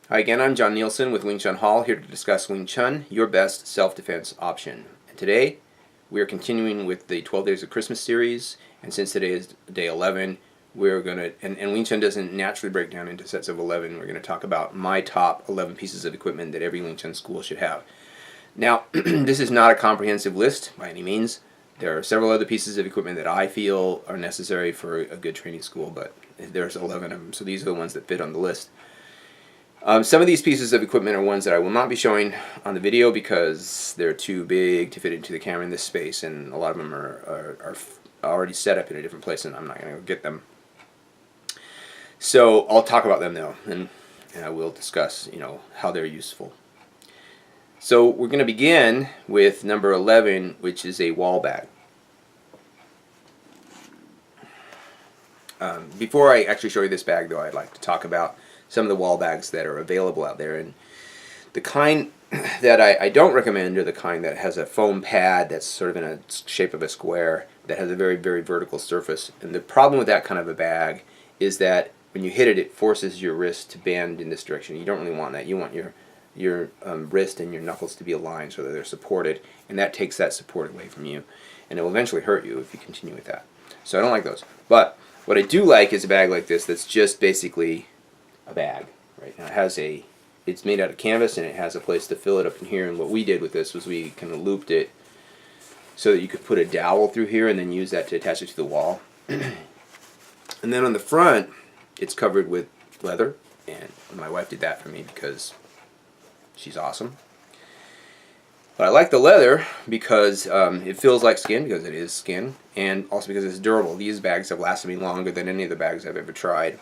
Hi again, I'm John Nielsen with Wing Chun Hall, here to discuss Wing Chun, your best self-defense option. And today, we are continuing with the 12 Days of Christmas series, and since today is day 11, we're going to, and Wing Chun doesn't naturally break down into sets of 11, we're going to talk about my top 11 pieces of equipment that every Wing Chun school should have. Now, this is not a comprehensive list by any means. There are several other pieces of equipment that I feel are necessary for a good training school, but there's 11 of them, so these are the ones that fit on the list. Some of these pieces of equipment are ones that I will not be showing on the video because they're too big to fit into the camera in this space, and a lot of them are already set up in a different place, and I'm not going to get them. So I'll talk about them though, and I will discuss, how they're useful. So we're going to begin with number 11, which is a wall bag. Before I actually show you this bag, though, I'd like to talk about some of the wall bags that are available out there. And the kind that I don't recommend are the kind that has a foam pad that's sort of in a shape of a square that has a very, very vertical surface. And the problem with that kind of a bag is that when you hit it, it forces your wrist to bend in this direction. You don't really want that. You want your wrist and your knuckles to be aligned so that they're supported, and that takes that support away from you, and it will eventually hurt you if you continue with that. So I don't like those. But what I do like is a bag like this that's just basically a bag, right? Now it's made out of canvas, and it has a place to fill it up in here. And what we did with this was we kind of looped it so that you could put a dowel through here and then use that to attach it to the wall. And then on the front, it's covered with leather, and my wife did that for me because she's awesome. But I like the leather because it feels like skin, because it is skin, and also because it's durable. These bags have lasted me longer than any of the bags I've ever tried.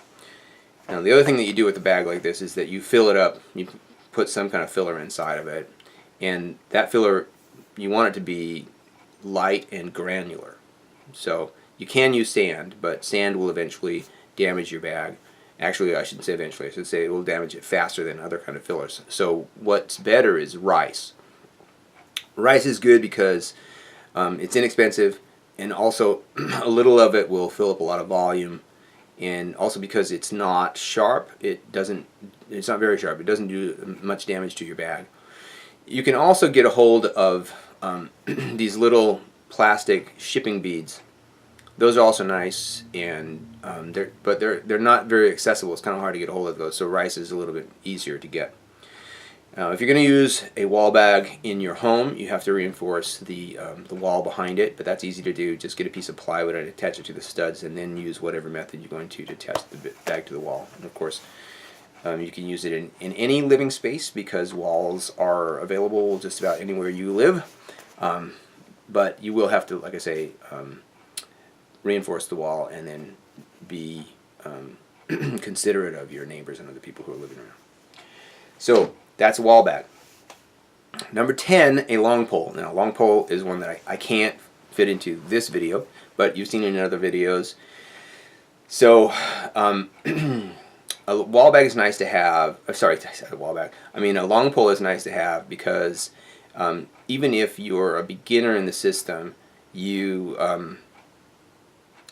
Now, the other thing that you do with a bag like this is that you fill it up. You put some kind of filler inside of it, and that filler, you want it to be light and granular. So you can use sand, but sand will eventually damage your bag. Actually, I shouldn't say eventually. I should say it will damage it faster than other kind of fillers. So what's better is rice. Rice is good because it's inexpensive, and also a little of it will fill up a lot of volume. And also because it's not sharp, it's not very sharp. It doesn't do much damage to your bag. You can also get a hold of these little plastic shipping beads. Those are also nice, and they're not very accessible. It's kind of hard to get a hold of those. So rice is a little bit easier to get. If you're going to use a wall bag in your home, you have to reinforce the wall behind it, but that's easy to do. Just get a piece of plywood and attach it to the studs, and then use whatever method you're going to attach the bag to the wall. And of course, you can use it in any living space because walls are available just about anywhere you live. But you will have to, like I say, reinforce the wall and then be considerate of your neighbors and other people who are living around. So that's a wall bag. Number 10, a long pole. Now, a long pole is one that I can't fit into this video, but you've seen it in other videos. So a wall bag is nice to have. Sorry, I said a wall bag. I mean, a long pole is nice to have because even if you're a beginner in the system, you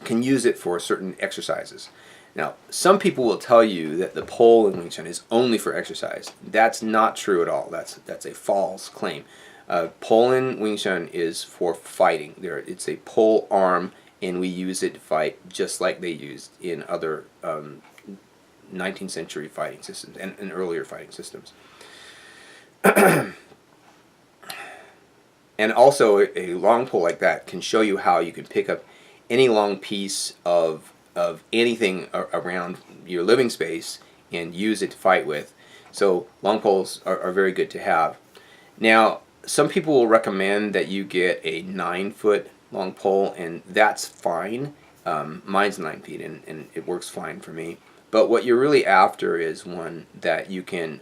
can use it for certain exercises. Now, some people will tell you that the pole in Wing Chun is only for exercise. That's not true at all. That's a false claim. Pole in Wing Chun is for fighting. It's a pole arm, and we use it to fight just like they used in other 19th century fighting systems and earlier fighting systems. And also, a long pole like that can show you how you can pick up any long piece of anything around your living space and use it to fight with. So long poles are very good to have. Now, some people will recommend that you get a 9-foot long pole, and that's fine. Mine's 9 feet, and it works fine for me. But what you're really after is one that you can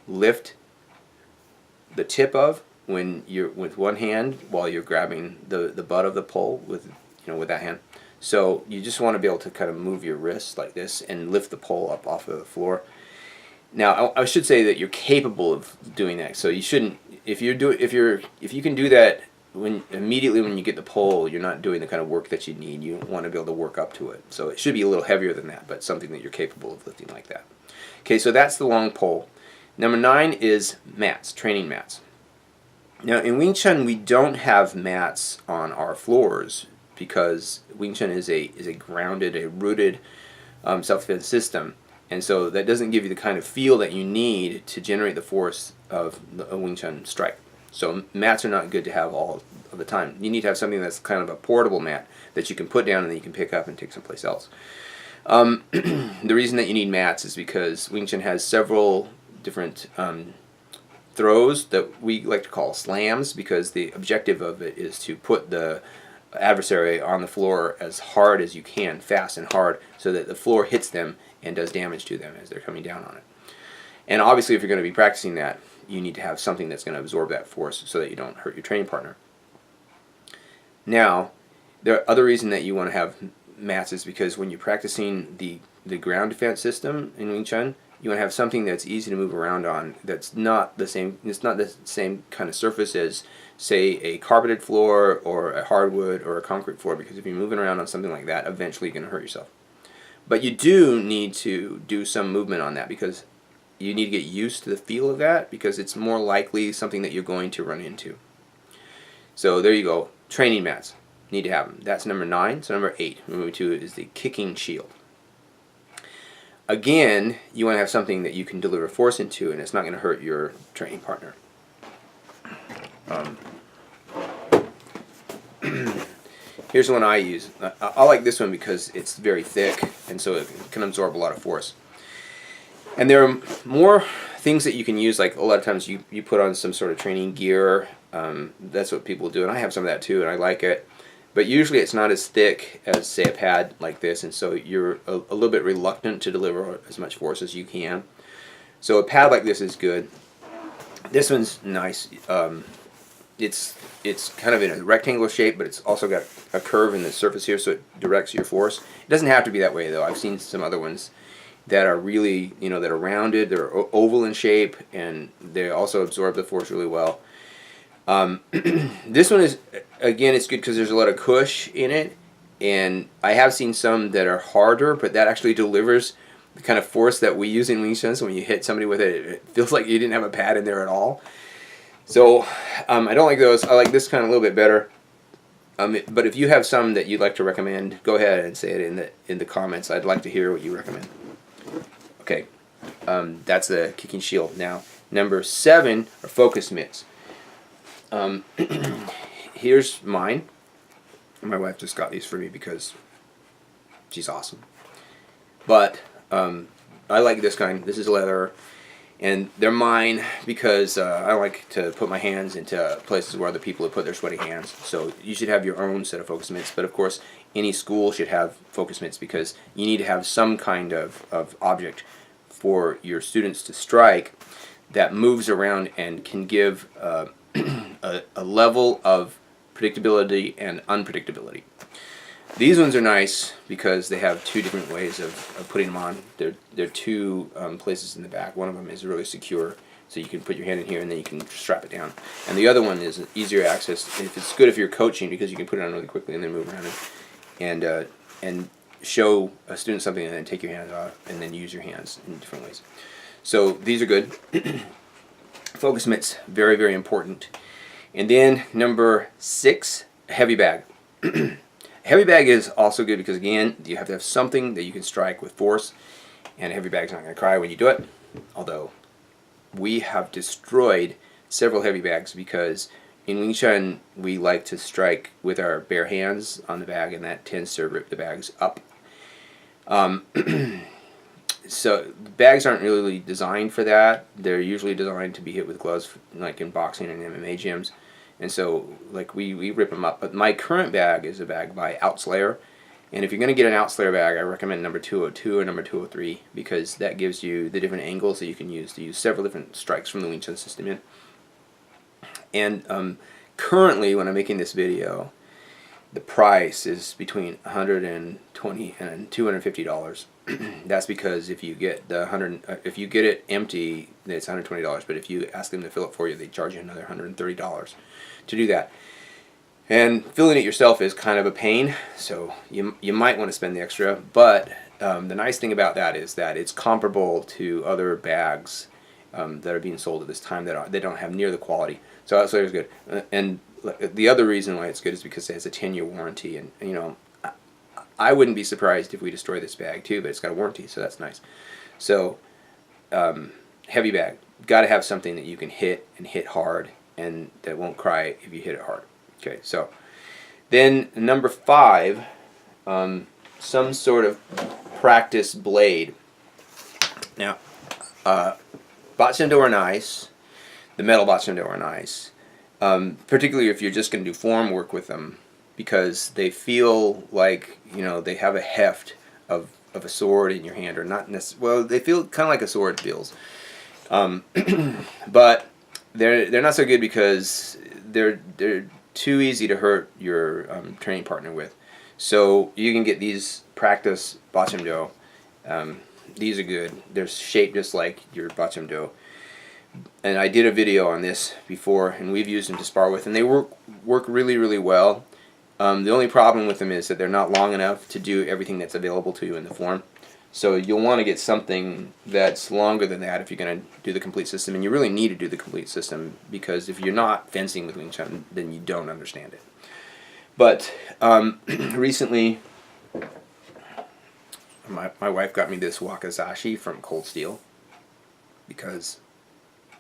lift the tip of when you're with one hand while you're grabbing the butt of the pole with that hand. So you just want to be able to kind of move your wrist like this and lift the pole up off of the floor. Now, I should say that you're capable of doing that. So you shouldn't, if you can do that immediately when you get the pole, you're not doing the kind of work that you need. You want to be able to work up to it. So it should be a little heavier than that, but something that you're capable of lifting like that. Okay, so that's the long pole. Number 9 is mats, training mats. Now in Wing Chun we don't have mats on our floors because Wing Chun is a grounded, a rooted self-defense system, and so that doesn't give you the kind of feel that you need to generate the force of a Wing Chun strike. So mats are not good to have all of the time. You need to have something that's kind of a portable mat that you can put down and then you can pick up and take someplace else. The reason that you need mats is because Wing Chun has several different throws that we like to call slams, because the objective of it is to put the adversary on the floor as hard as you can, fast and hard, so that the floor hits them and does damage to them as they're coming down on it. And obviously if you're going to be practicing that, you need to have something that's going to absorb that force so that you don't hurt your training partner. Now, the other reason that you want to have mats is because when you're practicing the ground defense system in Wing Chun, you want to have something that's easy to move around on, that's not the same, it's not the same kind of surface as, say, a carpeted floor or a hardwood or a concrete floor, because if you're moving around on something like that, eventually you're going to hurt yourself. But you do need to do some movement on that, because you need to get used to the feel of that, because it's more likely something that you're going to run into. So there you go, training mats, need to have them. That's number 9. So number 8, we're moving to, is the kicking shield. Again, you want to have something that you can deliver force into, and it's not going to hurt your training partner. Here's the one I use. I like this one because it's very thick, and so it can absorb a lot of force. And there are more things that you can use, like a lot of times you put on some sort of training gear. That's what people do, and I have some of that too, and I like it. But usually it's not as thick as, say, a pad like this, and so you're a little bit reluctant to deliver as much force as you can. So a pad like this is good. This one's nice. It's kind of in a rectangular shape, but it's also got a curve in the surface here, so it directs your force. It doesn't have to be that way, though. I've seen some other ones that are really, that are rounded, they're oval in shape, and they also absorb the force really well. This one is, again, it's good because there's a lot of cush in it, and I have seen some that are harder, but that actually delivers the kind of force that we use in Wing Chun. So when you hit somebody with it, it feels like you didn't have a pad in there at all. So I don't like those. I like this kind of a little bit better. But if you have some that you'd like to recommend, go ahead and say it in the comments. I'd like to hear what you recommend. Okay, that's the kicking shield. Now, number 7 are focus mitts. Here's mine. My wife just got these for me because she's awesome. But I like this kind. This is leather, and they're mine because I like to put my hands into places where other people have put their sweaty hands. So you should have your own set of focus mitts. But of course, any school should have focus mitts because you need to have some kind of object for your students to strike that moves around and can give a level of predictability and unpredictability. These ones are nice because they have 2 different ways of putting them on. There are 2 places in the back. One of them is really secure, so you can put your hand in here and then you can strap it down. And the other one is easier access. And it's good if you're coaching because you can put it on really quickly and then move around and show a student something and then take your hands off and then use your hands in different ways. So these are good. Focus mitts, very, very important. And then number 6, a heavy bag. A heavy bag is also good because, again, you have to have something that you can strike with force, and a heavy bag's not going to cry when you do it. Although we have destroyed several heavy bags because in Wing Chun we like to strike with our bare hands on the bag, and that tends to rip the bags up. So bags aren't really designed for that. They're usually designed to be hit with gloves, like in boxing and MMA gyms. And so, like, we rip them up. But my current bag is a bag by Outslayer. And if you're going to get an Outslayer bag, I recommend number 202 or number 203 because that gives you the different angles that you can use to use several different strikes from the Wing Chun system in. And currently, when I'm making this video, the price is between $120 and $250. That's because if you get if you get it empty, it's $120. But if you ask them to fill it for you, they charge you another $130 to do that. And filling it yourself is kind of a pain, so you might want to spend the extra. But the nice thing about that is that it's comparable to other bags that are being sold at this time that they don't have near the quality. So it's good. And the other reason why it's good is because it has a 10-year warranty, and you know, I wouldn't be surprised if we destroy this bag too, but it's got a warranty, so that's nice. So heavy bag, got to have something that you can hit and hit hard, and that won't cry if you hit it hard. Okay, so then number 5, some sort of practice blade. Now, Botsundo are nice. The metal Botsundo are nice, particularly if you're just going to do form work with them, because they feel like, you know, they have a heft of a sword in your hand, or not necessarily. Well, they feel kind of like a sword feels, but they're not so good because they're too easy to hurt your training partner with. So you can get these practice Botsundo. These are good. They're shaped just like your Botsundo. And I did a video on this before, and we've used them to spar with, and they work really, really well. The only problem with them is that they're not long enough to do everything that's available to you in the form. So you'll want to get something that's longer than that if you're going to do the complete system, and you really need to do the complete system, because if you're not fencing with Wing Chun, then you don't understand it. But recently, my wife got me this Waka Sashi from Cold Steel because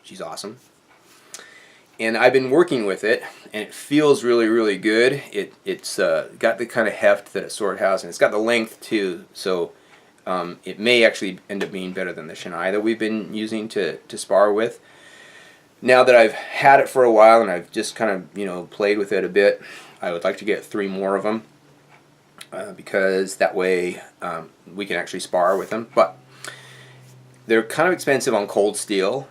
she's awesome. And I've been working with it, and it feels really, really good. It's got the kind of heft that a sword has, and it's got the length too, so it may actually end up being better than the Shinai that we've been using to spar with. Now that I've had it for a while and I've just kind of, you know, played with it a bit, I would like to get 3 more of them, because that way we can actually spar with them. But they're kind of expensive on Cold Steel.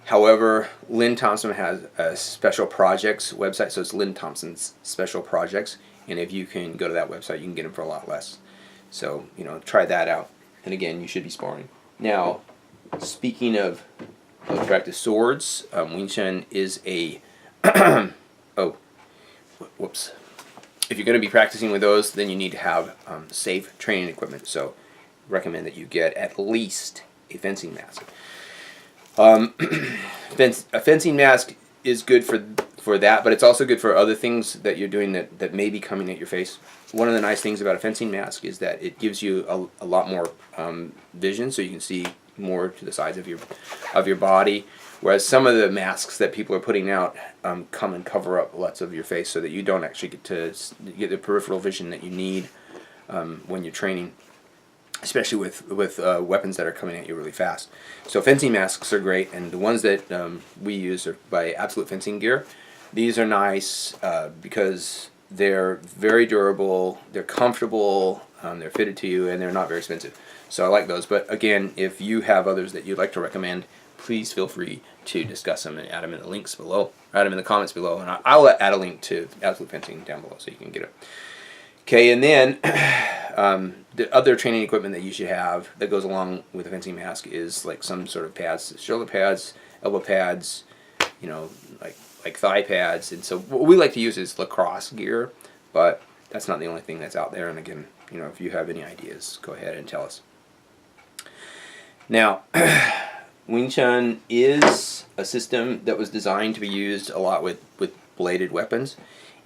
However, Lynn Thompson has a special projects website, so it's Lynn Thompson's special projects, and if you can go to that website, you can get them for a lot less. So, you know, try that out. And again, you should be sparring. Now, speaking of practice swords, Wing Chun is a oh, whoops. If you're going to be practicing with those, then you need to have safe training equipment. So, recommend that you get at least a fencing mask. A fencing mask is good for that, but it's also good for other things that you're doing that may be coming at your face. One of the nice things about a fencing mask is that it gives you a lot more vision, so you can see more to the sides of your body. Whereas some of the masks that people are putting out come and cover up lots of your face, so that you don't actually get the peripheral vision that you need when you're training, especially with weapons that are coming at you really fast. So fencing masks are great, and the ones that we use are by Absolute Fencing Gear. These are nice because they're very durable, they're comfortable, they're fitted to you, and they're not very expensive. So I like those. But again, if you have others that you'd like to recommend, please feel free to discuss them and add them in the links below, or add them in the comments below, and I'll add a link to Absolute Fencing down below so you can get it. Okay, and then the other training equipment that you should have that goes along with a fencing mask is like some sort of pads, shoulder pads, elbow pads, you know, like thigh pads. And so what we like to use is lacrosse gear, but that's not the only thing that's out there. And again, you know, if you have any ideas, go ahead and tell us. Now, Wing Chun is a system that was designed to be used a lot with bladed weapons.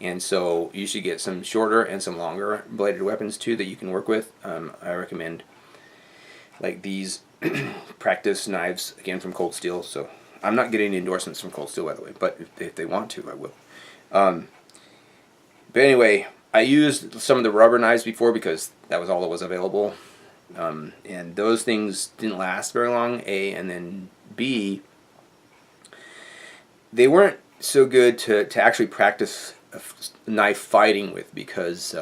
And so you should get some shorter and some longer bladed weapons too that you can work with. I recommend like these practice knives, again from Cold Steel. So I'm not getting endorsements from Cold Steel, by the way, but if they want to, I will. But anyway, I used some of the rubber knives before because that was all that was available. And those things didn't last very long, A, and then B, they weren't so good to actually practice knife fighting with, because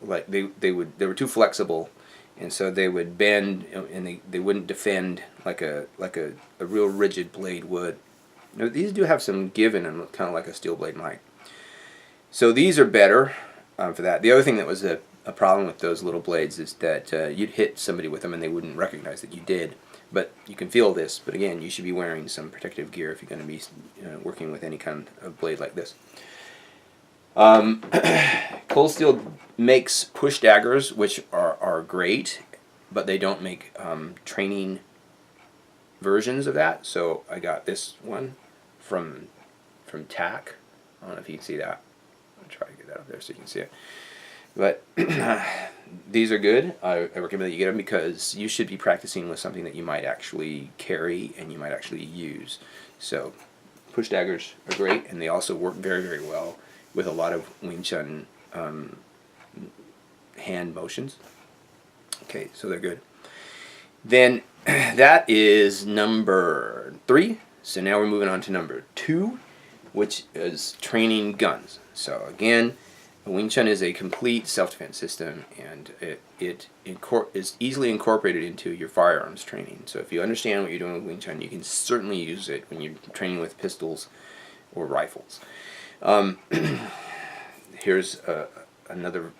like they were too flexible, and so they would bend, and they wouldn't defend like a real rigid blade would. Now, these do have some give in them, kind of like a steel blade might. So these are better for that. The other thing that was a problem with those little blades is that you'd hit somebody with them and they wouldn't recognize that you did. But you can feel this. But again, you should be wearing some protective gear if you're going to be working with any kind of blade like this. Cold Steel makes push daggers, which are great, but they don't make training versions of that. So I got this one from TAC. I don't know if you can see that. I'll try to get that up there so you can see it. But these are good. I recommend that you get them because you should be practicing with something that you might actually carry and you might actually use. So push daggers are great, and they also work very, very well with a lot of Wing Chun hand motions. Okay, so they're good. Then that is number 3. So now we're moving on to number 2, which is training guns. So again, Wing Chun is a complete self-defense system, and it is easily incorporated into your firearms training. So if you understand what you're doing with Wing Chun, you can certainly use it when you're training with pistols or rifles. Here's another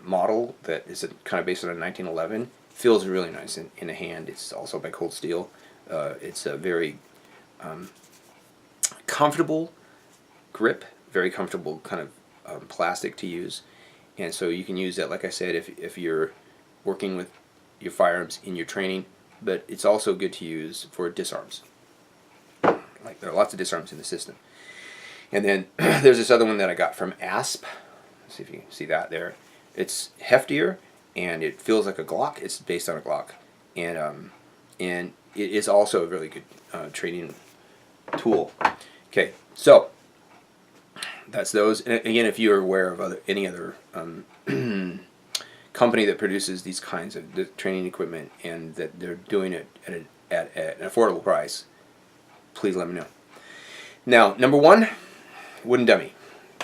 model that is kind of based on a 1911. Feels really nice in the hand. It's also by Cold Steel. It's a very comfortable grip, very comfortable kind of plastic to use, and so you can use that, like I said, if you're working with your firearms in your training, but it's also good to use for disarms. Like, there are lots of disarms in the system. And then there's this other one that I got from ASP. Let's see if you can see that there. It's heftier and it feels like a Glock. It's based on a Glock, and it is also a really good training tool. Okay, so that's those. And again, if you're aware of any other company that produces these kinds of training equipment and that they're doing it at an affordable price, please let me know. Now, number 1, wooden dummy.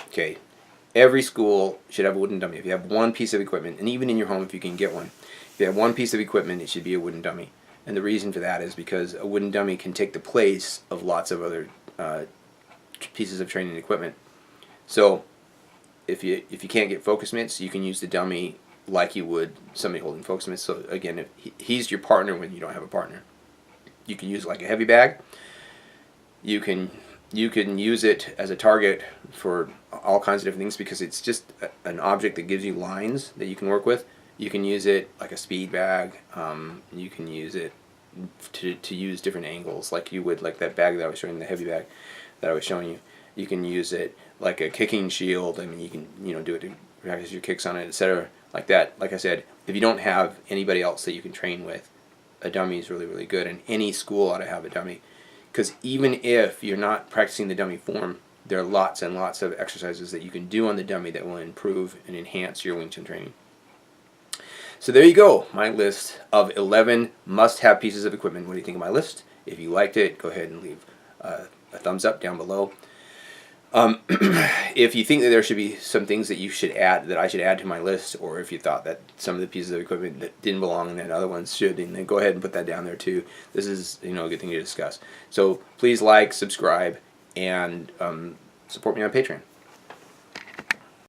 Okay, every school should have a wooden dummy. If you have one piece of equipment, and even in your home if you can get one, if you have one piece of equipment, it should be a wooden dummy. And the reason for that is because a wooden dummy can take the place of lots of other pieces of training equipment. So if you can't get focus mitts, you can use the dummy like you would somebody holding focus mitts. So again, if he's your partner when you don't have a partner. You can use it like a heavy bag. You can use it as a target for all kinds of different things because it's just an object that gives you lines that you can work with. You can use it like a speed bag. You can use it to use different angles, like you would, like that bag that I was showing, the heavy bag that I was showing you. You can use it like a kicking shield. I mean, you can do it to practice your kicks on it, etc. Like that. Like I said, if you don't have anybody else that you can train with, a dummy is really, really good, and any school ought to have a dummy. Because even if you're not practicing the dummy form, there are lots and lots of exercises that you can do on the dummy that will improve and enhance your Wing Chun training. So there you go, my list of 11 must-have pieces of equipment. What do you think of my list? If you liked it, go ahead and leave a thumbs up down below. If you think that there should be some things that you should add, that I should add to my list, or if you thought that some of the pieces of equipment that didn't belong and then other ones should, then go ahead and put that down there too. This is a good thing to discuss. So please like, subscribe, and support me on Patreon.